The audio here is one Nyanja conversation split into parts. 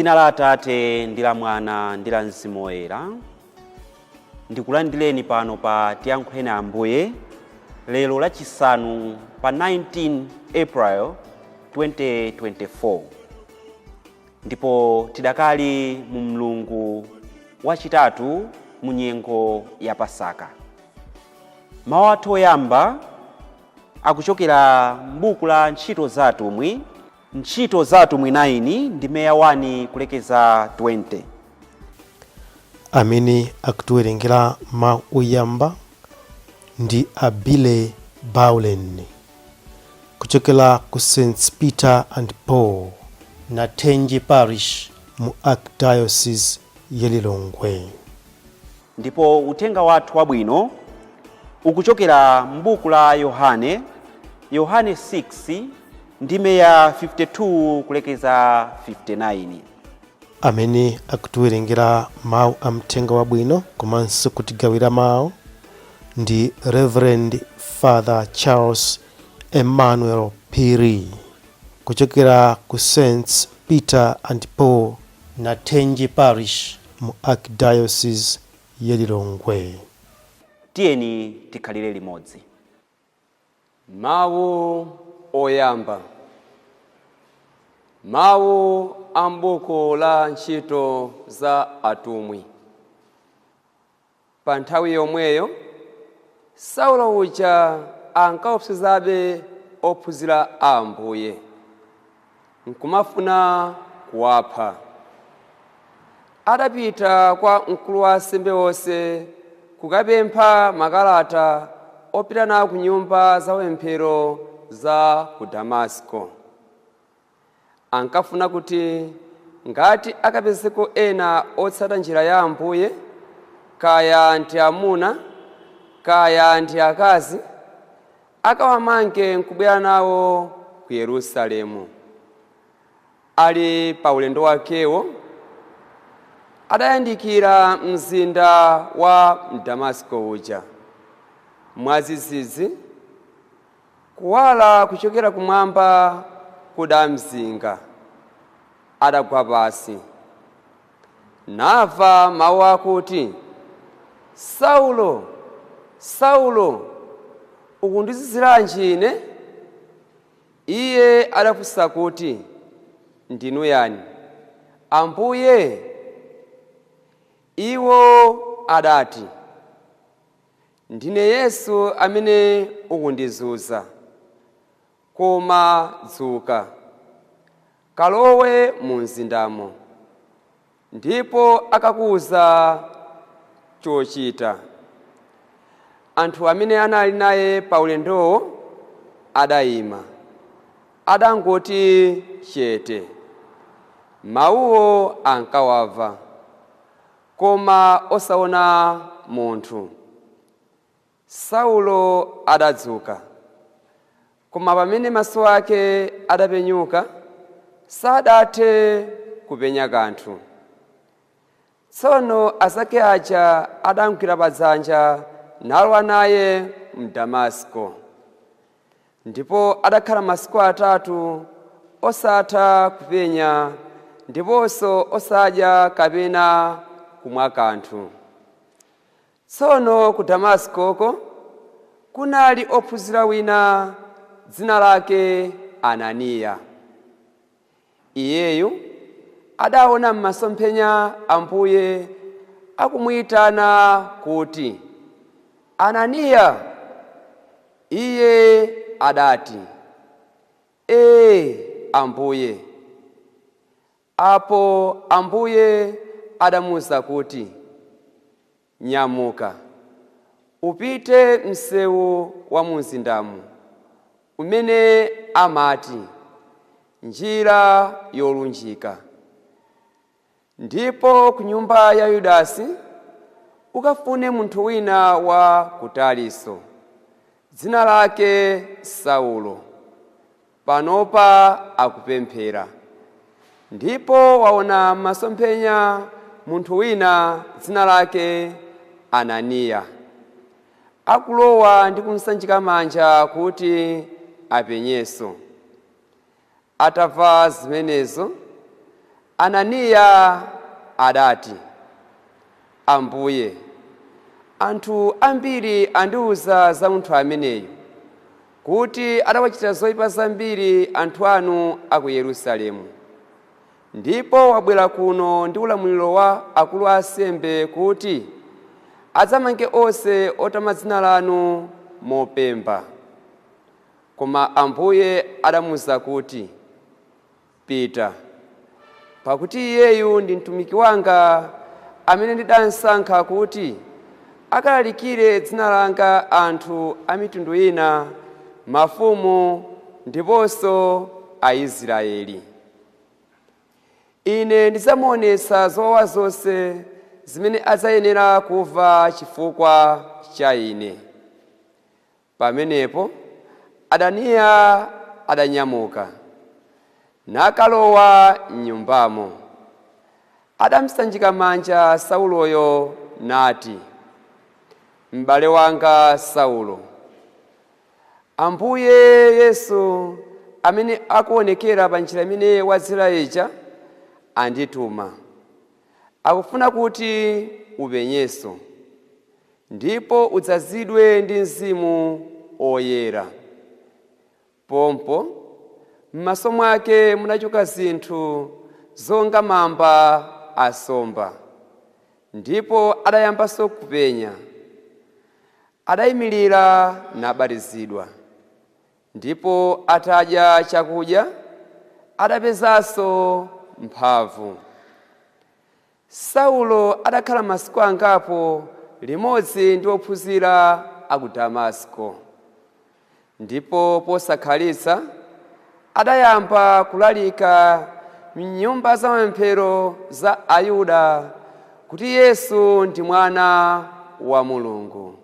M'dzina la Atate ndi la Mwana ndi la Mzimu Woyera. Ndikulandireni pano pa Tiyankhuleni Ambuye lero lachisanu pa 19 April 2024. Ndipo tidakali mu mlungu wachitatu mu nyengo ya Pasaka. Mawu athu oyamba akuchokera m'buku la Ntchito za Atumwi, Ntchito za Atumwi 9 ndi meya 1 kulekeza 20. Amene akutiwerengera mawu oyamba ndi Abile Baulen kuchokera ku St. Peter and Paul na Tenje Parish mu Archdiocese ya Lilongwe. Ndipo uthenga wathu wabwino ukuchokera m'buku la Yohane 6 ndi meya 52 kulekeza 59. Amene akutiwerengera mawu a mthenga wabwino komanso kutigawira mawu ndi Reverend Father Charles Emmanuel Piri kuchokera ku St. Peter and Paul na Tenje Parish mu Archdiocese ya Lilongwe. Tiyeni tikhalire limodzi. Mawu oyamba. Mawu a m'buku la Ntchito za Atumwi. Pa nthawi yomweyo Saulo uja ankaopsezabe ophunzira a Ambuye, nkumafuna kuwapha. Adapita kwa mkulu wa ansembe onse kukapempha makalata opita nawo ku nyumba za upemphero za ku Damasko. Ankafuna kuti ngati akapezeko ena otsata njira ya Ambuye, kaya ndi amuna kaya ndi akazi, akawamange nkubwera nawo ku Yerusalemu. Ali pa ulendo wakewo adayandikira mzinda wa Damasko uja. Mwazizizi kuwala kuchokera kumwamba kudamzinga. Adagwa pasi namva mawu akuti, Saulo, Saulo, ukundizunziranji ine? Iye adafunsa kuti, ndinu yani, Ambuye? Iwo adati, ndine Yesu amene ukundizunza. Koma dzuka, kalowe mu mzindamo, ndipo akakuwuza chochita. Anthu amene anali naye pa ulendowo adayima, adangoti chete. Mawuwo ankawamva, koma osaona munthu. Saulo adadzuka, koma pamene maso ake adapenyuka sadathe kupenya kanthu. Tsono azake aja adamugwira padzanja nalowa naye mu Damasko. Ndipo adakhala masiku atatu osatha kupenya ndiponso osadya kapena kumwa kanthu. Tsono ku Damaskoko kunali ophunzira wina dzina lake Ananiya. Iyeyu adaona m'masomphenya Ambuye akumuyitana kuti, Ananiya. Iye adati, Ambuye. Apo Ambuye adamuwuza kuti, nyamuka, upite msewu wa mu mzindamu umene amati njira yolunjika. Ndipo ku nyumba ya Yudasi ukafune munthu wina wa ku Tariso, dzina lake Saulo. Panopa akupemphera. Ndipo waona masomphenya munthu wina dzina lake Ananiya, akulowa ndi kumsanjika manja kuti apenyenso. Atamva zimenezo, Ananiya adati, Ambuye, anthu ambiri andiwuza za munthu ameneyu, kuti adawachita zoyipa zambiri anthu anu a ku Yerusalemu. Ndipo wabwera kuno ndi ulamuliro wa akulu a ansembe kuti adzamange onse otama dzina lanu mopemba. Koma Ambuye adamuwuza kuti, Pita, pakuti iyeyu ndi mtumiki wanga amene ndidasankha kuti akalalikire dzina langa anthu a mitundu ina, mafumu ndiponso Aisraeli. Ine ndidzamuonetsa zowawa zonse zimene adzayenera kumva chifukwa cha ine. Pamenepo Ananiya adanyamuka nakalowa m'nyumbamo. Adamusanjika manja Sauloyo nati, M'bale wanga Saulo, Ambuye Yesu amene akuonekera pa njira imene wadzera ija andituma. Akufuna kuti upenyenso, ndipo udzazidwe ndi Mzimu Oyera. Pompo m'maso mwake munachoka zinthu zonga mamba asomba, ndipo adayambanso kupenya. Adayimirira nabatizidwa, ndipo atadya chakudya adapezanso mphamvu. Saulo adakhala masiku angapo limodzi ndi ophunzira a ku Damasko. Ndipo posakhalitsa adayamba kulalika m'nyumba za mapemphero za Ayuda kuti Yesu ndi mwana wa Mulungu.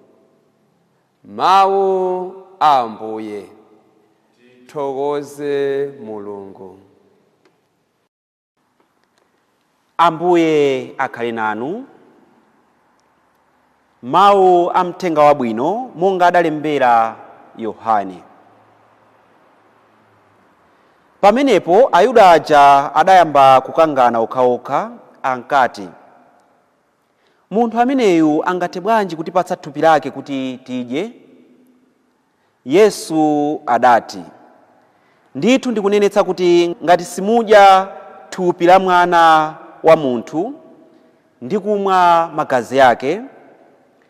Mawu a Ambuye. Tithokoze Mulungu. Ambuye akhale nanu. Mawu a Mthenga Wabwino monga adalembera Yohane. Pamenepo Ayuda aja adayamba kukangana okhaokha, ankati, munthu ameneyu angathe bwanji kutipatsa thupi lake kuti tidye? Yesu adati, ndithu ndikunenetsa kuti ngati simudya thupi la Mwana wa Munthu ndi kumwa magazi ake,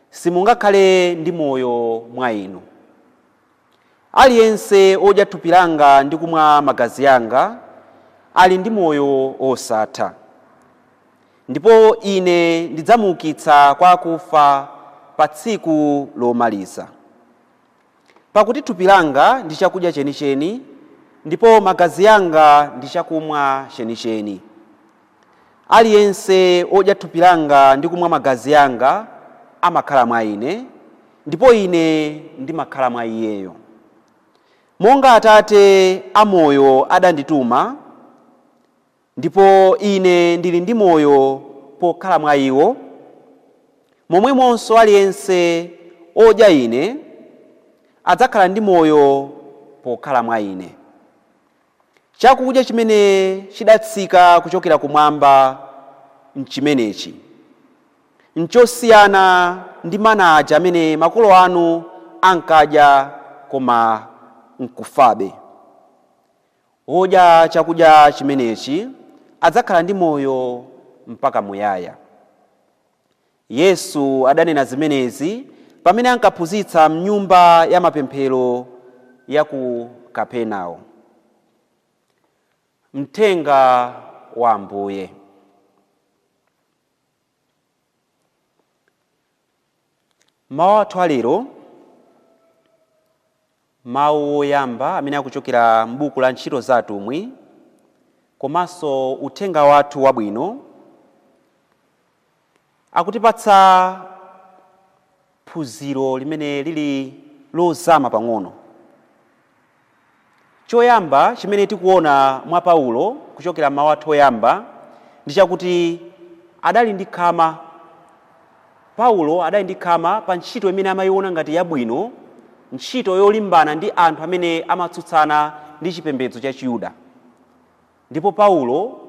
simungakhale ndi moyo mwa inu. Aliyense odya thupi langa ndi kumwa magazi anga ali ndi moyo osatha, ndipo ine ndidzamuukitsa kwa akufa pa tsiku lomaliza. Pakuti thupi langa ndi chakudya chenicheni, ndipo magazi anga ndi chakumwa chenicheni. Aliyense odya thupi langa ndi kumwa magazi anga amakhala mwa ine, ndipo ine ndimakhala mwa iyeyo. Monga Atate amoyo adandituma, ndipo ine ndili ndi moyo pokhala mwa iwo, momwemonso aliyense odya ine adzakhala ndi moyo pokhala mwa ine. Chakudya chimene chidatsika kuchokera kumwamba nchimenechi, nchosiyana ndi mana aja amene makolo anu ankadya koma nkufabe. Odya chakudya chimenechi adzakhala ndi moyo mpaka muyaya. Yesu adanena zimenezi pamene ankaphunzitsa m'nyumba ya mapemphero ya ku Kapenawo. Mthenga wa Ambuye. Mawu athu alero, mawu oyamba amene akuchokera m'buku la Ntchito za Atumwi, komanso uthenga wathu wabwino, akutipatsa phunziro limene lili lozama pang'ono. Choyamba chimene tikuona mwa Paulo kuchokera mawu athu oyamba ndi chakuti adali ndi khama. Paulo adali ndi khama pa ntchito imene amayiona ngati yabwino, ntchito yolimbana ndi anthu amene amatsutsana ndi chipembedzo cha Chiyuda. Ndipo Paulo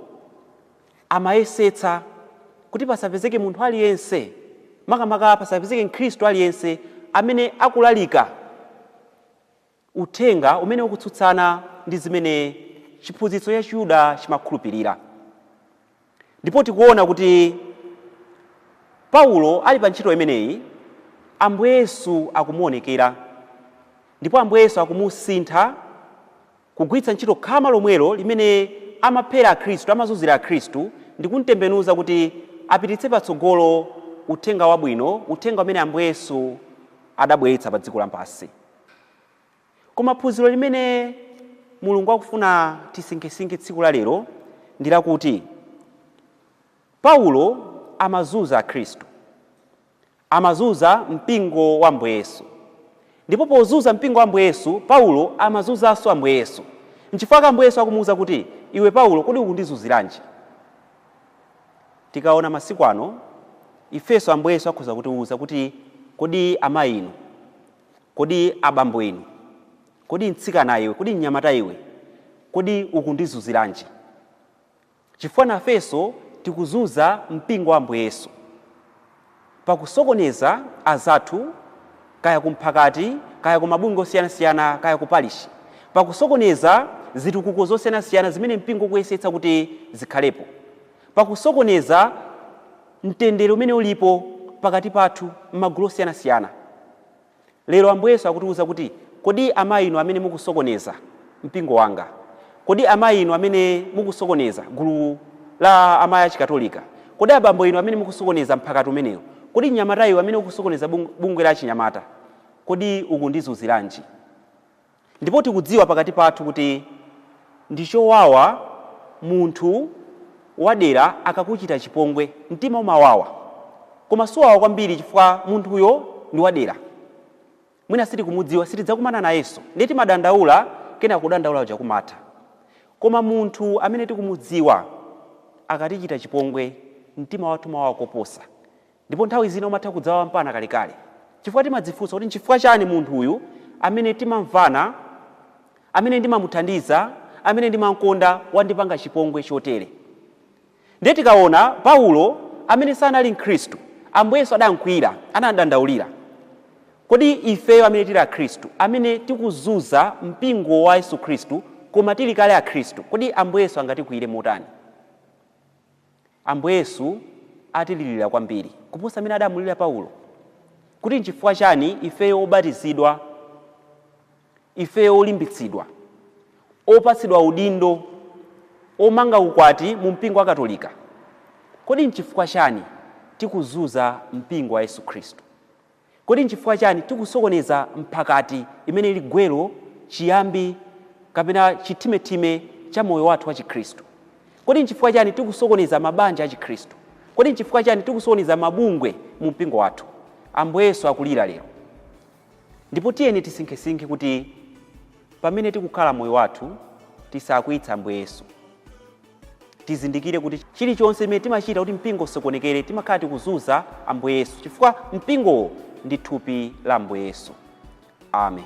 amayesetsa kuti pasapezeke munthu aliyense, makamaka pasapezeke mkhristu aliyense amene akulalika uthenga umene ukutsutsana ndi zimene chiphunzitso cha Chiyuda chimakhulupirira. Ndipo tikuona kuti Paulo ali pa ntchito imeneyi, Ambuye Yesu akumuonekera, ndipo Ambuye Yesu akumusintha kugwiritsa ntchito khama lomwelo limene amaphera Akhristu, amazunzira Akhristu, ndi kumtembenuza kuti apititse patsogolo uthenga wabwino, uthenga umene Ambuye Yesu adabweretsa pa dziko lapansi. Koma phunziro limene Mulungu akufuna tisinkhesinkhe tsiku la lero ndi lakuti Paulo amazunza Akhristu, amazunza mpingo wa Ambuye Yesu. Ndipo pozunza mpingo wa Ambuye Yesu, Paulo amazunzanso Ambuye Yesu. Nchifukwa Ambuye Yesu akumuwuza kuti iwe Paulo, kodi ukundizunziranji? Tikaona masiku ano, ifenso Ambuye Yesu akhoza kutiwuza kuti kodi amayi inu, kodi abambo inu, kodi mtsikana iwe, kodi mnyamata iwe, kodi ukundizunziranji? Chifukwa nafenso tikuzunza mpingo wa Ambuye Yesu pakusokoneza azathu, kaya kumphakati, kaya kumabungwe osiyanasiyana, kaya kupalishi, pakusokoneza zitukuko zosiyanasiyana zimene mpingo ukuyesetsa kuti zikhalepo, pakusokoneza mtendere umene ulipo pakati pathu m'magulu osiyanasiyana. Lero Ambuye Yesu akutiwuza kuti kodi amayi inu amene mukusokoneza mpingo wanga, kodi amayi inu amene mukusokoneza gulu la amayi achikatolika, kodi abambo inu amene mukusokoneza mphakati umenewo, kodi mnyamata iwe amene ukusokoneza bungwe la chinyamata, kodi ukundizunziranji? Ndipo tikudziwa pakati pathu kuti ndichowawa munthu wadera akakuchita chipongwe, mtima umawawa. Koma siwawa kwambiri chifukwa munthuyo ndi wadera, mwina sitikumudziwa, sitidzakumana nayenso, ndiye timadandaula, kena kudandaula uja kumatha. Koma munthu amene tikumudziwa akatichita chipongwe, mtima wathu umawawa koposa, ndipo nthawi zina umatha kudzawawa mpaka kalekale, chifukwa timadzifunsa kuti nchifukwa chani munthu uyu amene timamvana, amene ndimamuthandiza, amene ndimakonda, wandipanga chipongwe chotere. Ndiye tikaona Paulo amene sanali Mkhristu, Ambuye Yesu adamkwira, anadandaulira. Kodi ifeyo amene tili Akhristu, amene tikuzunza mpingo wa Yesu Khristu, koma tili kale Akhristu, kodi Ambuye Yesu angatikwiyire motani? Ambuye Yesu atililira kwambiri kuposa amene adamulira Paulo. Kuti nchifukwa chani ifeyo obatizidwa, ifeyo olimbitsidwa, opatsidwa udindo, omanga ukwati mu mpingo wa Katolika, kodi nchifukwa chani tikuzunza mpingo wa Yesu Khristu? Kodi nchifukwa chani tikusokoneza mphakati imene ili gwero, chiyambi kapena chitimetime cha moyo wathu wa Chikhristu? Kodi nchifukwa chani tikusokoneza mabanja a Chikhristu? Kodi nchifukwa chani tikusokoneza mabungwe mu mpingo wathu? Ambuye Yesu akulira lero. Ndipo tiyeni tisinkhesinkhe kuti pamene tikukhala moyo wathu tisakwiyitsa Ambuye Yesu. Tizindikire kuti chilichonse chimene timachita kuti mpingo usokonekere, timakhala tikuzunza Ambuye Yesu, chifukwa mpingo ndi thupi la Ambuye Yesu. Amen.